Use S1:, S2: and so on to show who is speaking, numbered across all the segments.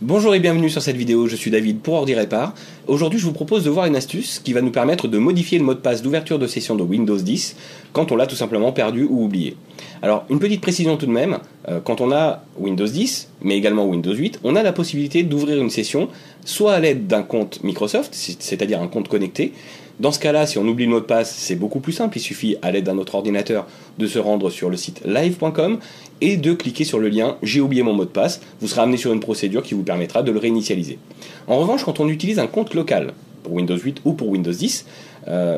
S1: Bonjour et bienvenue sur cette vidéo, je suis David pour OrdiRépar. Aujourd'hui je vous propose de voir une astuce qui va nous permettre de modifier le mot de passe d'ouverture de session de Windows 10 quand on l'a tout simplement perdu ou oublié. Alors une petite précision tout de même, quand on a Windows 10 mais également Windows 8, on a la possibilité d'ouvrir une session soit à l'aide d'un compte Microsoft, c'est-à-dire un compte connecté. Dans ce cas-là, si on oublie le mot de passe, c'est beaucoup plus simple, il suffit à l'aide d'un autre ordinateur de se rendre sur le site live.com et de cliquer sur le lien « J'ai oublié mon mot de passe ». Vous serez amené sur une procédure qui vous permettra de le réinitialiser. En revanche, quand on utilise un compte local, pour Windows 8 ou pour Windows 10,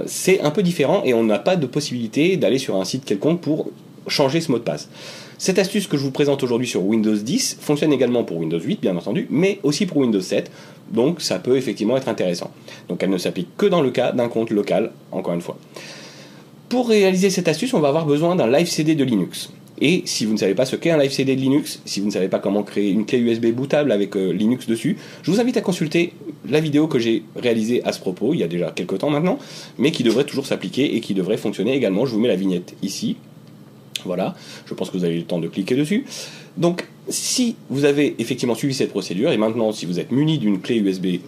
S1: c'est un peu différent et on n'a pas de possibilité d'aller sur un site quelconque pour changer ce mot de passe. Cette astuce que je vous présente aujourd'hui sur Windows 10 fonctionne également pour Windows 8 bien entendu, mais aussi pour Windows 7, donc ça peut effectivement être intéressant. Donc elle ne s'applique que dans le cas d'un compte local, encore une fois. Pour réaliser cette astuce, on va avoir besoin d'un live CD de Linux. Et si vous ne savez pas ce qu'est un live CD de Linux, si vous ne savez pas comment créer une clé USB bootable avec Linux dessus, je vous invite à consulter la vidéo que j'ai réalisée à ce propos, il y a déjà quelques temps maintenant, mais qui devrait toujours s'appliquer et qui devrait fonctionner également. Je vous mets la vignette ici. Voilà, je pense que vous avez eu le temps de cliquer dessus. Donc, si vous avez effectivement suivi cette procédure, et maintenant si vous êtes muni d'une clé USB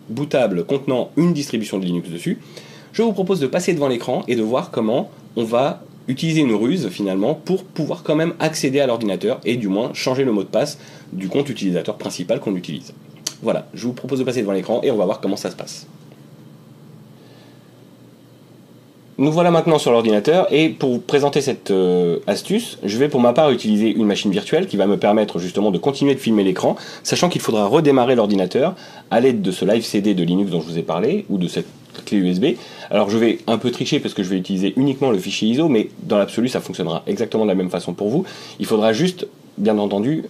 S1: bootable contenant une distribution de Linux dessus, je vous propose de passer devant l'écran et de voir comment on va utiliser une ruse finalement pour pouvoir quand même accéder à l'ordinateur et du moins changer le mot de passe du compte utilisateur principal qu'on utilise. Voilà, je vous propose de passer devant l'écran et on va voir comment ça se passe. Nous voilà maintenant sur l'ordinateur et pour vous présenter cette astuce, je vais pour ma part utiliser une machine virtuelle qui va me permettre justement de continuer de filmer l'écran, sachant qu'il faudra redémarrer l'ordinateur à l'aide de ce live CD de Linux dont je vous ai parlé, ou de cette clé USB. Alors je vais un peu tricher parce que je vais utiliser uniquement le fichier ISO, mais dans l'absolu ça fonctionnera exactement de la même façon pour vous. Il faudra juste, bien entendu,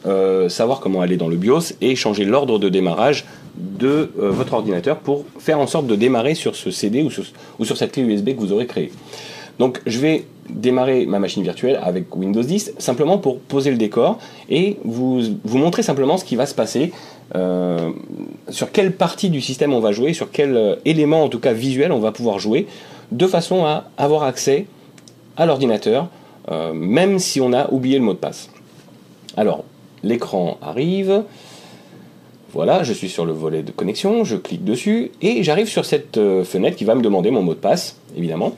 S1: savoir comment aller dans le BIOS et changer l'ordre de démarrage de votre ordinateur pour faire en sorte de démarrer sur ce CD ou sur cette clé USB que vous aurez créée. Donc je vais démarrer ma machine virtuelle avec Windows 10 simplement pour poser le décor et vous montrer simplement ce qui va se passer, sur quelle partie du système on va jouer, sur quel élément en tout cas visuel on va pouvoir jouer, de façon à avoir accès à l'ordinateur, même si on a oublié le mot de passe. Alors, l'écran arrive. Voilà, je suis sur le volet de connexion, je clique dessus et j'arrive sur cette fenêtre qui va me demander mon mot de passe, évidemment.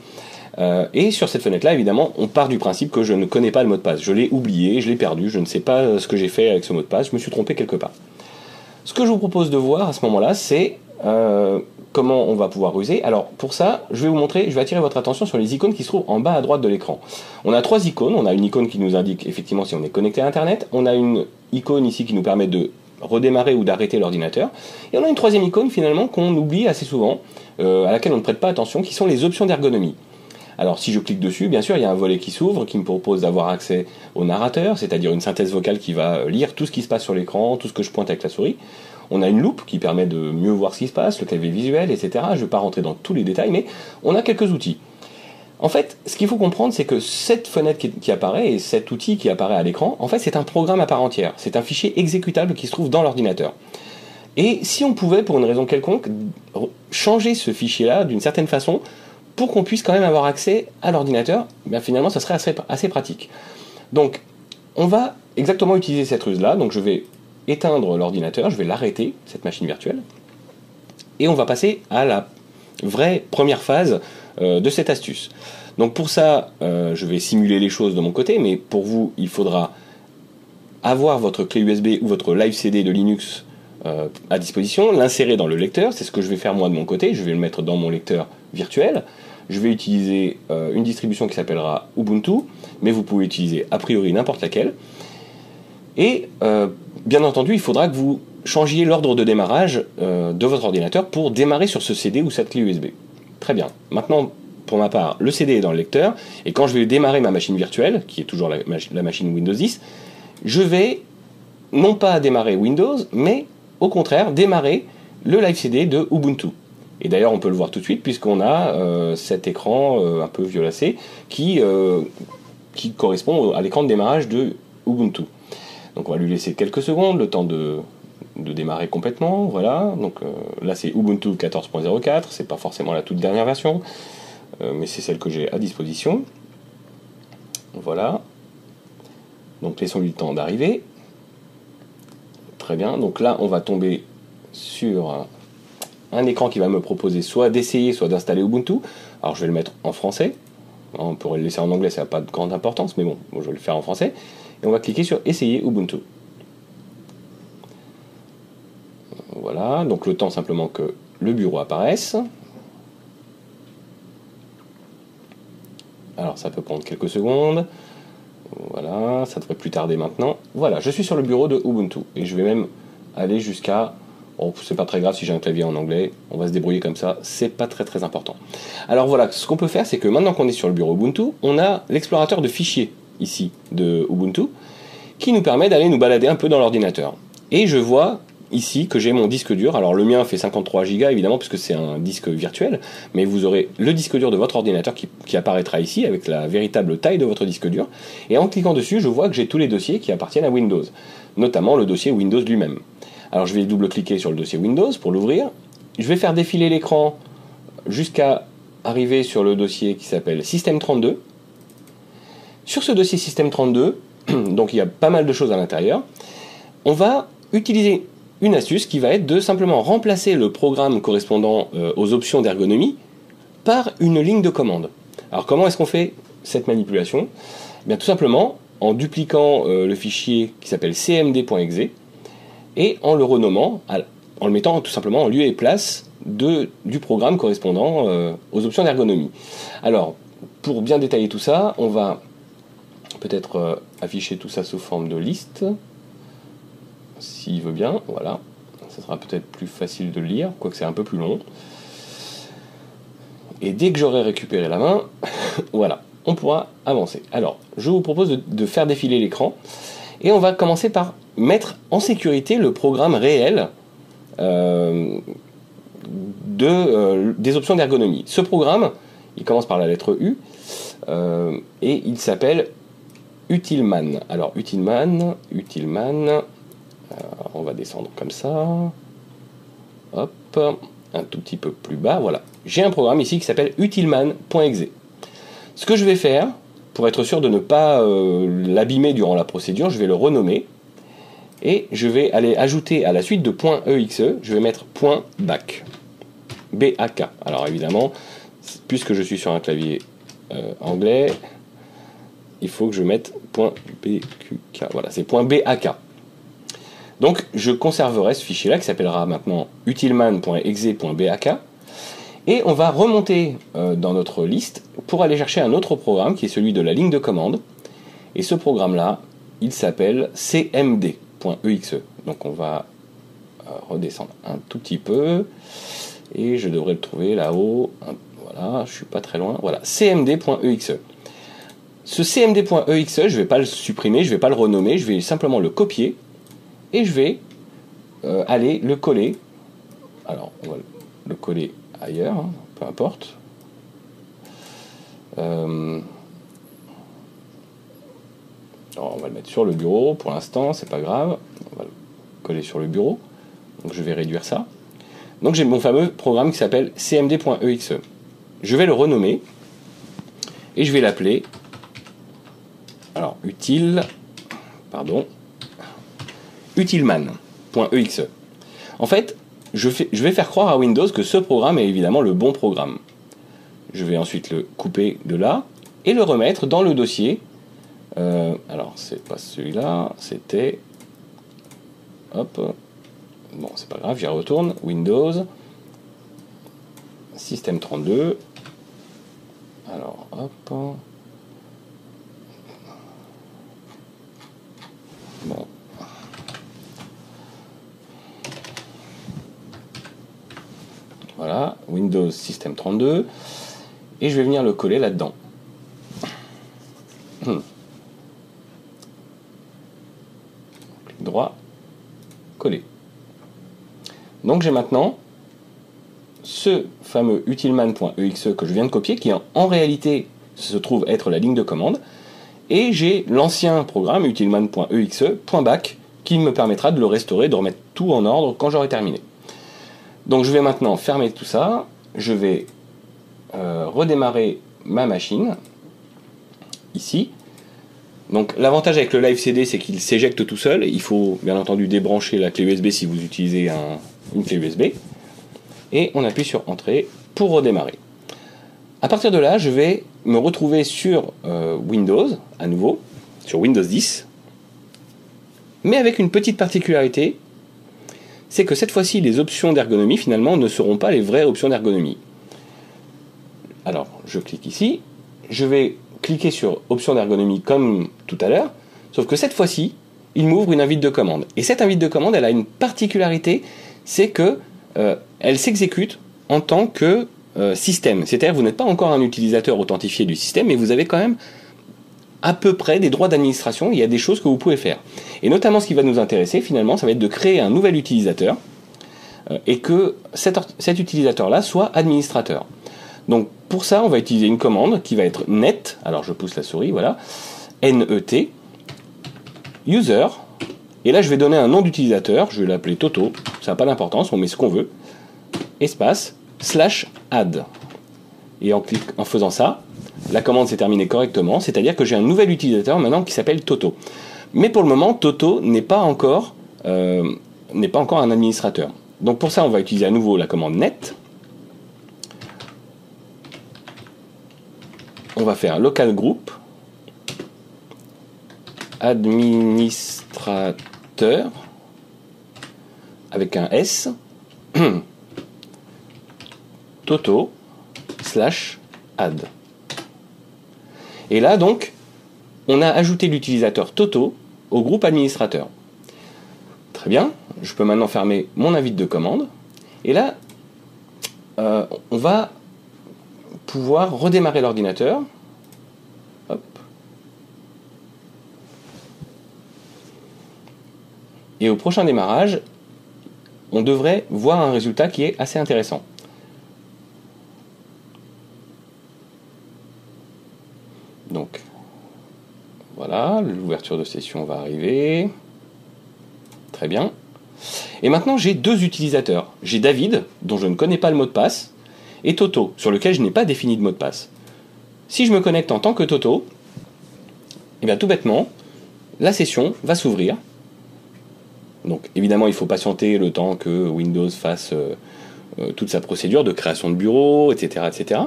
S1: Et sur cette fenêtre-là, évidemment, on part du principe que je ne connais pas le mot de passe. Je l'ai oublié, je l'ai perdu, je ne sais pas ce que j'ai fait avec ce mot de passe, je me suis trompé quelque part. Ce que je vous propose de voir à ce moment-là, c'est comment on va pouvoir ruser. Alors pour ça, je vais attirer votre attention sur les icônes qui se trouvent en bas à droite de l'écran. On a trois icônes, on a une icône qui nous indique effectivement si on est connecté à Internet, on a une icône ici qui nous permet de redémarrer ou d'arrêter l'ordinateur, et on a une troisième icône finalement qu'on oublie assez souvent, à laquelle on ne prête pas attention, qui sont les options d'ergonomie. Alors si je clique dessus, bien sûr il y a un volet qui s'ouvre, qui me propose d'avoir accès au narrateur, c'est-à-dire une synthèse vocale qui va lire tout ce qui se passe sur l'écran, tout ce que je pointe avec la souris. On a une loupe qui permet de mieux voir ce qui se passe, le clavier visuel, etc. Je ne vais pas rentrer dans tous les détails, mais on a quelques outils. En fait, ce qu'il faut comprendre, c'est que cette fenêtre qui apparaît et cet outil qui apparaît à l'écran, en fait, c'est un programme à part entière. C'est un fichier exécutable qui se trouve dans l'ordinateur. Et si on pouvait, pour une raison quelconque, changer ce fichier-là d'une certaine façon pour qu'on puisse quand même avoir accès à l'ordinateur, ben finalement, ça serait assez pratique. Donc, on va exactement utiliser cette ruse-là. Donc, je vais éteindre l'ordinateur, je vais l'arrêter, cette machine virtuelle, et on va passer à la vraie première phase de cette astuce. Donc pour ça, je vais simuler les choses de mon côté, mais pour vous, il faudra avoir votre clé USB ou votre live CD de Linux à disposition, l'insérer dans le lecteur, c'est ce que je vais faire moi de mon côté, je vais le mettre dans mon lecteur virtuel, je vais utiliser une distribution qui s'appellera Ubuntu, mais vous pouvez utiliser a priori n'importe laquelle, et bien entendu, il faudra que vous changiez l'ordre de démarrage de votre ordinateur pour démarrer sur ce CD ou cette clé USB. Très bien. Maintenant, pour ma part, le CD est dans le lecteur, et quand je vais démarrer ma machine virtuelle, qui est toujours la machine Windows 10, je vais non pas démarrer Windows, mais au contraire démarrer le live CD de Ubuntu. Et d'ailleurs, on peut le voir tout de suite, puisqu'on a cet écran un peu violacé qui correspond à l'écran de démarrage de Ubuntu. Donc on va lui laisser quelques secondes, le temps de démarrer complètement, voilà. Donc là c'est Ubuntu 14.04, c'est pas forcément la toute dernière version, mais c'est celle que j'ai à disposition. Voilà. Donc laissons-lui le temps d'arriver. Très très bien. Donc là, on va tomber sur un écran qui va me proposer soit d'essayer, soit d'installer Ubuntu. Alors je vais le mettre en français. On pourrait le laisser en anglais, ça n'a pas de grande importance, mais bon, je vais le faire en français. Et on va cliquer sur essayer Ubuntu. Voilà, donc le temps simplement que le bureau apparaisse. Alors ça peut prendre quelques secondes. Voilà, ça devrait plus tarder maintenant. Voilà, je suis sur le bureau de Ubuntu. Et je vais même aller jusqu'à... Bon, c'est pas très grave si j'ai un clavier en anglais, on va se débrouiller comme ça, c'est pas très important. Alors voilà, ce qu'on peut faire, c'est que maintenant qu'on est sur le bureau Ubuntu, on a l'explorateur de fichiers, ici, de Ubuntu, qui nous permet d'aller nous balader un peu dans l'ordinateur. Et je vois ici que j'ai mon disque dur. Alors le mien fait 53 Go évidemment puisque c'est un disque virtuel, mais vous aurez le disque dur de votre ordinateur qui apparaîtra ici avec la véritable taille de votre disque dur. Et en cliquant dessus, je vois que j'ai tous les dossiers qui appartiennent à Windows, notamment le dossier Windows lui-même. Alors je vais double-cliquer sur le dossier Windows pour l'ouvrir. Je vais faire défiler l'écran jusqu'à arriver sur le dossier qui s'appelle System32. Sur ce dossier System32, donc il y a pas mal de choses à l'intérieur, on va utiliser une astuce qui va être de simplement remplacer le programme correspondant aux options d'ergonomie par une ligne de commande. Alors comment est-ce qu'on fait cette manipulation ? Bien, tout simplement en dupliquant le fichier qui s'appelle cmd.exe et en le renommant, en le mettant tout simplement en lieu et place du programme correspondant aux options d'ergonomie. Alors, pour bien détailler tout ça, on va peut-être afficher tout ça sous forme de liste, s'il veut bien, voilà. Ça sera peut-être plus facile de le lire, quoique c'est un peu plus long. Et dès que j'aurai récupéré la main, voilà, on pourra avancer. Alors, je vous propose de faire défiler l'écran, et on va commencer par mettre en sécurité le programme réel des options d'ergonomie. Ce programme, il commence par la lettre U, et il s'appelle Utilman. Alors, Utilman, on va descendre comme ça, hop, un tout petit peu plus bas, voilà. J'ai un programme ici qui s'appelle utilman.exe. Ce que je vais faire, pour être sûr de ne pas l'abîmer durant la procédure, je vais le renommer, et je vais aller ajouter à la suite de .exe, je vais mettre .back, B-A-K. Alors évidemment, puisque je suis sur un clavier anglais, il faut que je mette .bqk, voilà, c'est .bak. Donc je conserverai ce fichier-là qui s'appellera maintenant utilman.exe.bak et on va remonter dans notre liste pour aller chercher un autre programme qui est celui de la ligne de commande. Et ce programme-là, il s'appelle cmd.exe. Donc on va redescendre un tout petit peu et je devrais le trouver là-haut. Voilà, je suis pas très loin. Voilà, cmd.exe. Ce cmd.exe, je ne vais pas le supprimer, je ne vais pas le renommer, je vais simplement le copier. Et je vais aller le coller. Alors, on va le coller ailleurs, hein, peu importe. Alors, on va le mettre sur le bureau pour l'instant, c'est pas grave. On va le coller sur le bureau. Donc, je vais réduire ça. Donc, j'ai mon fameux programme qui s'appelle cmd.exe. Je vais le renommer et je vais l'appeler. Alors, utilman.exe. En fait, je vais faire croire à Windows que ce programme est évidemment le bon programme. Je vais ensuite le couper de là et le remettre dans le dossier. Alors, c'est pas celui-là, c'était... Hop. Bon, c'est pas grave, j'y retourne. Windows. System32. Alors, hop. Bon. Voilà, Windows System 32, et je vais venir le coller là-dedans. Clic droit, coller. Donc j'ai maintenant ce fameux utilman.exe que je viens de copier, qui en réalité se trouve être la ligne de commande, et j'ai l'ancien programme utilman.exe.back qui me permettra de le restaurer, de remettre tout en ordre quand j'aurai terminé. Donc je vais maintenant fermer tout ça, je vais redémarrer ma machine, ici. Donc l'avantage avec le Live CD, c'est qu'il s'éjecte tout seul. Il faut bien entendu débrancher la clé USB si vous utilisez une clé USB. Et on appuie sur Entrée pour redémarrer. À partir de là, je vais me retrouver sur Windows, à nouveau, sur Windows 10, mais avec une petite particularité, c'est que cette fois-ci, les options d'ergonomie, finalement, ne seront pas les vraies options d'ergonomie. Alors, je clique ici, je vais cliquer sur options d'ergonomie comme tout à l'heure, sauf que cette fois-ci, il m'ouvre une invite de commande. Et cette invite de commande, elle a une particularité, c'est que elle s'exécute en tant que système. C'est-à-dire que vous n'êtes pas encore un utilisateur authentifié du système, mais vous avez quand même à peu près des droits d'administration. Il y a des choses que vous pouvez faire. Et notamment, ce qui va nous intéresser, finalement, ça va être de créer un nouvel utilisateur et que cet utilisateur-là soit administrateur. Donc, pour ça, on va utiliser une commande qui va être net. Alors, je pousse la souris, voilà. NET, user. Et là, je vais donner un nom d'utilisateur. Je vais l'appeler Toto. Ça n'a pas d'importance, on met ce qu'on veut. Espace, /add. Et en faisant ça, la commande s'est terminée correctement, c'est-à-dire que j'ai un nouvel utilisateur maintenant qui s'appelle Toto. Mais pour le moment, Toto n'est pas encore un administrateur. Donc pour ça, on va utiliser à nouveau la commande net. On va faire local group administrateur avec un S Toto /add. Et là donc, on a ajouté l'utilisateur Toto au groupe administrateur. Très bien, je peux maintenant fermer mon invite de commande. Et là, on va pouvoir redémarrer l'ordinateur. Hop. Et au prochain démarrage, on devrait voir un résultat qui est assez intéressant. Donc, voilà, l'ouverture de session va arriver. Très bien. Et maintenant, j'ai deux utilisateurs. J'ai David, dont je ne connais pas le mot de passe, et Toto, sur lequel je n'ai pas défini de mot de passe. Si je me connecte en tant que Toto, et bien tout bêtement, la session va s'ouvrir. Donc évidemment, il faut patienter le temps que Windows fasse toute sa procédure de création de bureau, etc., etc.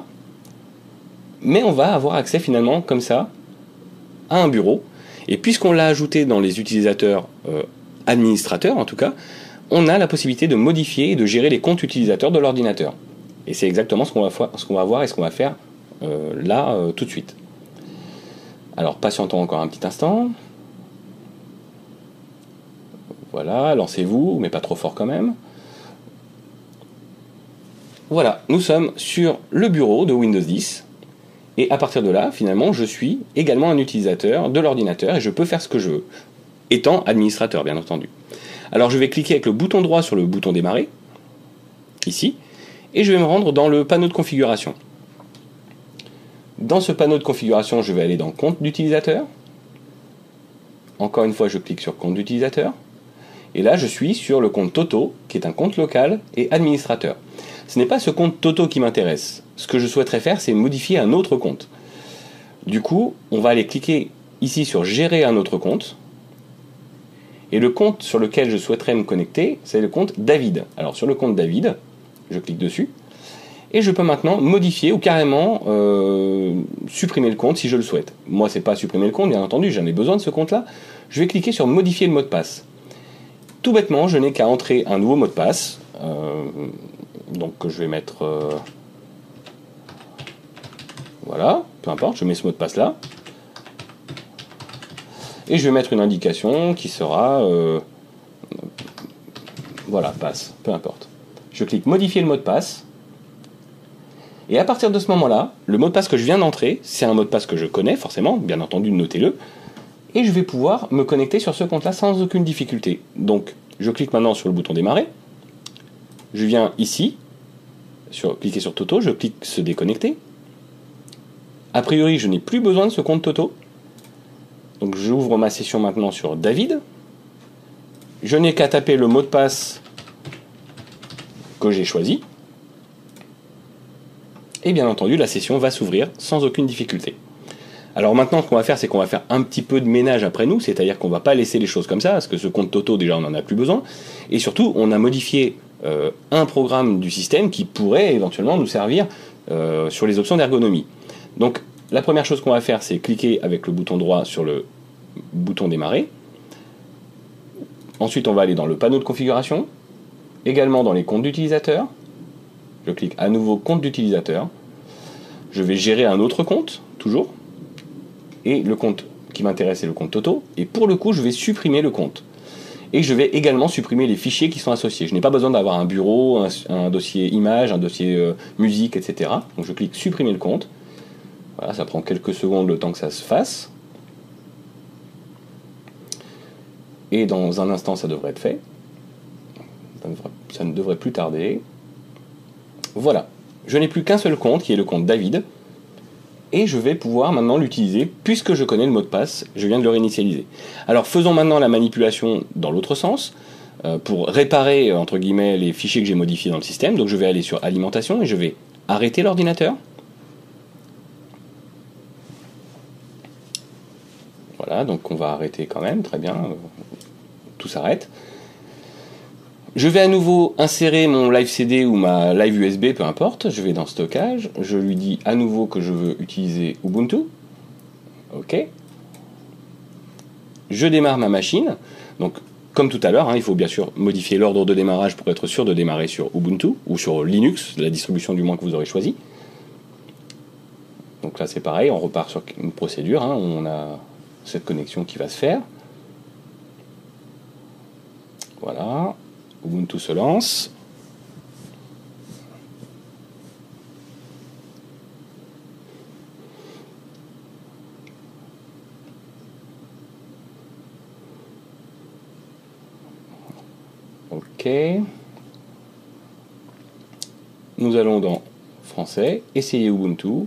S1: Mais on va avoir accès finalement, comme ça, à un bureau. Et puisqu'on l'a ajouté dans les utilisateurs administrateurs, en tout cas, on a la possibilité de modifier et de gérer les comptes utilisateurs de l'ordinateur. Et c'est exactement ce qu'on va voir et ce qu'on va faire là, tout de suite. Alors, patientons encore un petit instant. Voilà, lancez-vous, mais pas trop fort quand même. Voilà, nous sommes sur le bureau de Windows 10. Et à partir de là, finalement, je suis également un utilisateur de l'ordinateur et je peux faire ce que je veux, étant administrateur, bien entendu. Alors, je vais cliquer avec le bouton droit sur le bouton démarrer, ici, et je vais me rendre dans le panneau de configuration. Dans ce panneau de configuration, je vais aller dans Compte d'utilisateur. Encore une fois, je clique sur Compte d'utilisateur. Et là, je suis sur le compte Toto, qui est un compte local et administrateur. Ce n'est pas ce compte Toto qui m'intéresse. Ce que je souhaiterais faire, c'est modifier un autre compte. Du coup, on va aller cliquer ici sur Gérer un autre compte. Et le compte sur lequel je souhaiterais me connecter, c'est le compte David. Alors sur le compte David, je clique dessus. Et je peux maintenant modifier ou carrément supprimer le compte si je le souhaite. Moi, c'est pas supprimer le compte, bien entendu, j'en ai besoin de ce compte-là. Je vais cliquer sur Modifier le mot de passe. Tout bêtement, je n'ai qu'à entrer un nouveau mot de passe. Donc je vais mettre... voilà, peu importe, je mets ce mot de passe là. Et je vais mettre une indication qui sera... voilà, passe, peu importe. Je clique Modifier le mot de passe. Et à partir de ce moment-là, le mot de passe que je viens d'entrer, c'est un mot de passe que je connais forcément, bien entendu, notez-le. Et je vais pouvoir me connecter sur ce compte-là sans aucune difficulté. Donc, je clique maintenant sur le bouton démarrer. Je viens ici, cliquer sur Toto, je clique se déconnecter. A priori, je n'ai plus besoin de ce compte Toto. Donc, j'ouvre ma session maintenant sur David. Je n'ai qu'à taper le mot de passe que j'ai choisi. Et bien entendu, la session va s'ouvrir sans aucune difficulté. Alors maintenant, ce qu'on va faire, c'est qu'on va faire un petit peu de ménage après nous, c'est-à-dire qu'on va pas laisser les choses comme ça, parce que ce compte Toto, déjà, on n'en a plus besoin. Et surtout, on a modifié un programme du système qui pourrait éventuellement nous servir sur les options d'ergonomie. Donc, la première chose qu'on va faire, c'est cliquer avec le bouton droit sur le bouton démarrer. Ensuite, on va aller dans le panneau de configuration, également dans les comptes d'utilisateurs. Je clique à nouveau compte d'utilisateur. Je vais gérer un autre compte, toujours. Et le compte qui m'intéresse, c'est le compte Toto. Et pour le coup, je vais supprimer le compte. Et je vais également supprimer les fichiers qui sont associés. Je n'ai pas besoin d'avoir un bureau, un dossier image, un dossier musique, etc. Donc je clique supprimer le compte. Voilà, ça prend quelques secondes le temps que ça se fasse. Et dans un instant, ça devrait être fait. Ça ne devrait plus tarder. Voilà. Je n'ai plus qu'un seul compte, qui est le compte David. Et je vais pouvoir maintenant l'utiliser, puisque je connais le mot de passe, je viens de le réinitialiser. Alors faisons maintenant la manipulation dans l'autre sens, pour réparer, entre guillemets, les fichiers que j'ai modifiés dans le système. Donc je vais aller sur Alimentation, et je vais arrêter l'ordinateur. Voilà, donc on va arrêter quand même, très bien, tout s'arrête. Je vais à nouveau insérer mon live CD ou ma live USB, peu importe, je vais dans stockage, je lui dis à nouveau que je veux utiliser Ubuntu, ok. Je démarre ma machine, donc comme tout à l'heure, il faut bien sûr modifier l'ordre de démarrage pour être sûr de démarrer sur Ubuntu, ou sur Linux, la distribution du moins que vous aurez choisi. Donc là c'est pareil, on repart sur une procédure, on a cette connexion qui va se faire. Voilà, Ubuntu se lance. Ok. Nous allons dans Français, essayer Ubuntu.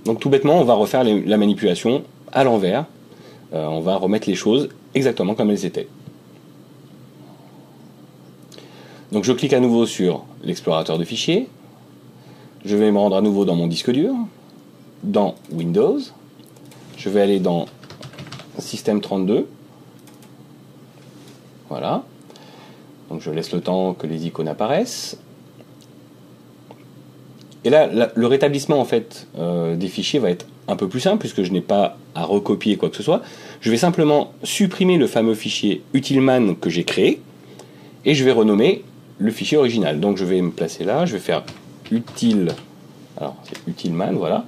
S1: Donc tout bêtement, on va refaire la manipulation à l'envers. On va remettre les choses exactement comme elles étaient. Donc je clique à nouveau sur l'explorateur de fichiers. Je vais me rendre à nouveau dans mon disque dur, dans Windows. Je vais aller dans Système 32. Voilà. Donc je laisse le temps que les icônes apparaissent. Et là, le rétablissement en fait des fichiers va être un peu plus simple puisque je n'ai pas à recopier quoi que ce soit. Je vais simplement supprimer le fameux fichier utilman que j'ai créé et je vais renommer le fichier original. Donc je vais me placer là, je vais faire util, alors c'est utilman, voilà.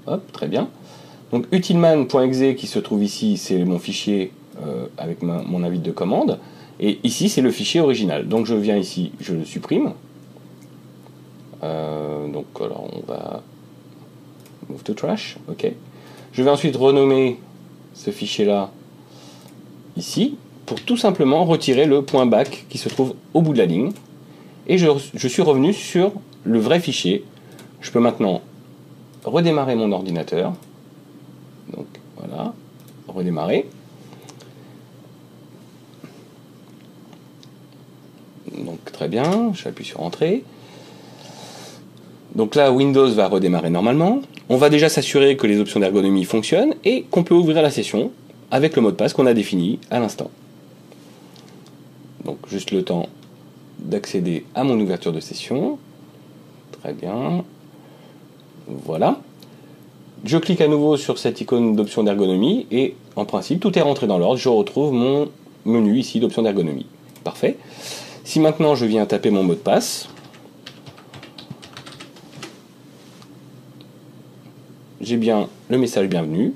S1: Hop, très bien. Donc utilman.exe qui se trouve ici, c'est mon fichier avec mon invite de commande. Et ici, c'est le fichier original. Donc je viens ici, je le supprime. Donc alors on va move to trash, ok. Je vais ensuite renommer ce fichier là ici pour tout simplement retirer le .back qui se trouve au bout de la ligne et je suis revenu sur le vrai fichier. Je peux maintenant redémarrer mon ordinateur, donc voilà, redémarrer. Donc très bien, j'appuie sur entrée. Donc là, Windows va redémarrer normalement. On va déjà s'assurer que les options d'ergonomie fonctionnent et qu'on peut ouvrir la session avec le mot de passe qu'on a défini à l'instant. Donc juste le temps d'accéder à mon ouverture de session. Très bien. Voilà. Je clique à nouveau sur cette icône d'options d'ergonomie et en principe tout est rentré dans l'ordre. Je retrouve mon menu ici d'options d'ergonomie. Parfait. Si maintenant je viens taper mon mot de passe, j'ai bien le message bienvenue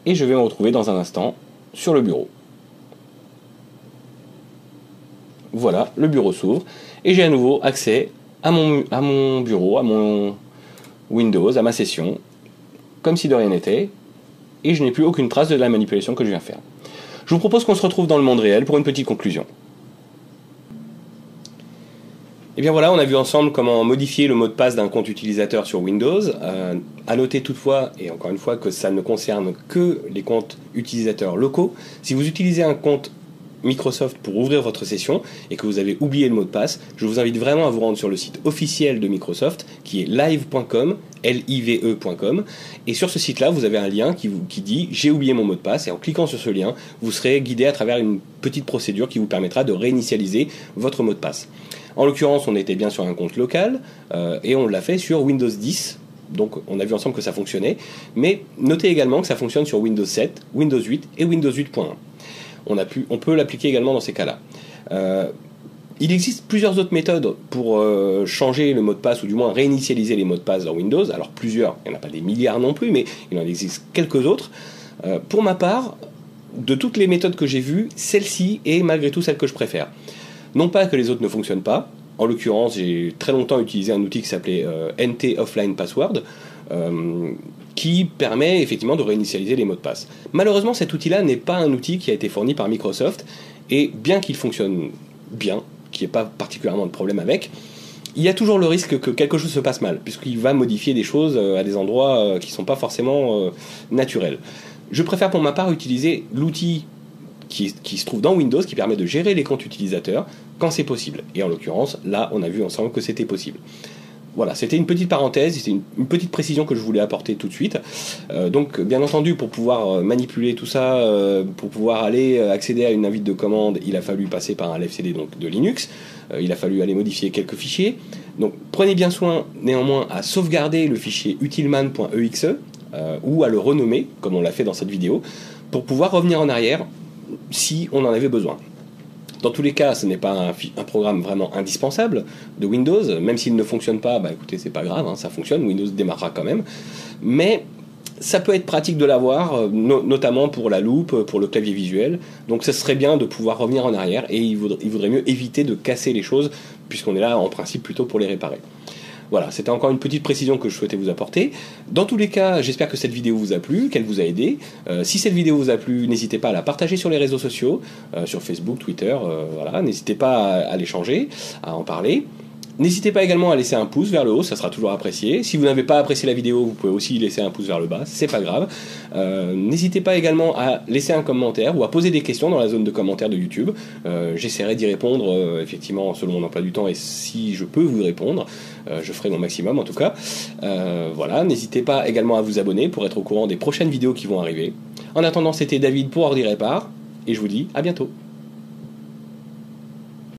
S1: et je vais me retrouver dans un instant sur le bureau. Voilà, le bureau s'ouvre et j'ai à nouveau accès à mon bureau, à mon Windows, à ma session, comme si de rien n'était, et je n'ai plus aucune trace de la manipulation que je viens faire. Je vous propose qu'on se retrouve dans le monde réel pour une petite conclusion. Et bien voilà, on a vu ensemble comment modifier le mot de passe d'un compte utilisateur sur Windows. À noter toutefois, et encore une fois, que ça ne concerne que les comptes utilisateurs locaux. Si vous utilisez un compte Microsoft pour ouvrir votre session et que vous avez oublié le mot de passe, je vous invite vraiment à vous rendre sur le site officiel de Microsoft qui est live.com, live.com, et sur ce site-là, vous avez un lien qui dit « J'ai oublié mon mot de passe » et en cliquant sur ce lien, vous serez guidé à travers une petite procédure qui vous permettra de réinitialiser votre mot de passe. En l'occurrence, on était bien sur un compte local et on l'a fait sur Windows 10. Donc on a vu ensemble que ça fonctionnait, mais notez également que ça fonctionne sur Windows 7, Windows 8 et Windows 8.1. On peut l'appliquer également dans ces cas-là. Il existe plusieurs autres méthodes pour changer le mot de passe, ou du moins réinitialiser les mots de passe dans Windows. Alors plusieurs, il n'y en a pas des milliards non plus, mais il en existe quelques autres. Pour ma part, de toutes les méthodes que j'ai vues, celle-ci est malgré tout celle que je préfère. Non pas que les autres ne fonctionnent pas. En l'occurrence, j'ai très longtemps utilisé un outil qui s'appelait NT Offline Password, qui permet effectivement de réinitialiser les mots de passe. Malheureusement, cet outil-là n'est pas un outil qui a été fourni par Microsoft, et bien qu'il fonctionne bien, qu'il n'y ait pas particulièrement de problème avec, il y a toujours le risque que quelque chose se passe mal, puisqu'il va modifier des choses à des endroits qui ne sont pas forcément naturels. Je préfère pour ma part utiliser l'outil qui se trouve dans Windows, qui permet de gérer les comptes utilisateurs quand c'est possible. Et en l'occurrence, là, on a vu ensemble que c'était possible. Voilà, c'était une petite parenthèse, c'était une petite précision que je voulais apporter tout de suite. Donc, bien entendu, pour pouvoir manipuler tout ça, pour pouvoir aller accéder à une invite de commande, il a fallu passer par un LFCD donc, de Linux. Il a fallu aller modifier quelques fichiers. Donc, prenez bien soin, néanmoins, à sauvegarder le fichier utilman.exe ou à le renommer, comme on l'a fait dans cette vidéo, pour pouvoir revenir en arrière si on en avait besoin. Dans tous les cas, ce n'est pas un programme vraiment indispensable de Windows, même s'il ne fonctionne pas, bah écoutez, c'est pas grave, hein, ça fonctionne, Windows démarrera quand même, mais ça peut être pratique de l'avoir, notamment pour la loupe, pour le clavier visuel, donc ce serait bien de pouvoir revenir en arrière, et il vaudrait mieux éviter de casser les choses, puisqu'on est là en principe plutôt pour les réparer. Voilà, c'était encore une petite précision que je souhaitais vous apporter. Dans tous les cas, j'espère que cette vidéo vous a plu, qu'elle vous a aidé. Si cette vidéo vous a plu, n'hésitez pas à la partager sur les réseaux sociaux, sur Facebook, Twitter, voilà. N'hésitez pas à l'échanger, à en parler. N'hésitez pas également à laisser un pouce vers le haut, ça sera toujours apprécié. Si vous n'avez pas apprécié la vidéo, vous pouvez aussi laisser un pouce vers le bas, c'est pas grave. N'hésitez pas également à laisser un commentaire ou à poser des questions dans la zone de commentaires de YouTube. J'essaierai d'y répondre, effectivement, selon mon emploi du temps, et si je peux vous répondre, je ferai mon maximum en tout cas. Voilà, n'hésitez pas également à vous abonner pour être au courant des prochaines vidéos qui vont arriver. En attendant, c'était David pour Ordi Répare, et je vous dis à bientôt.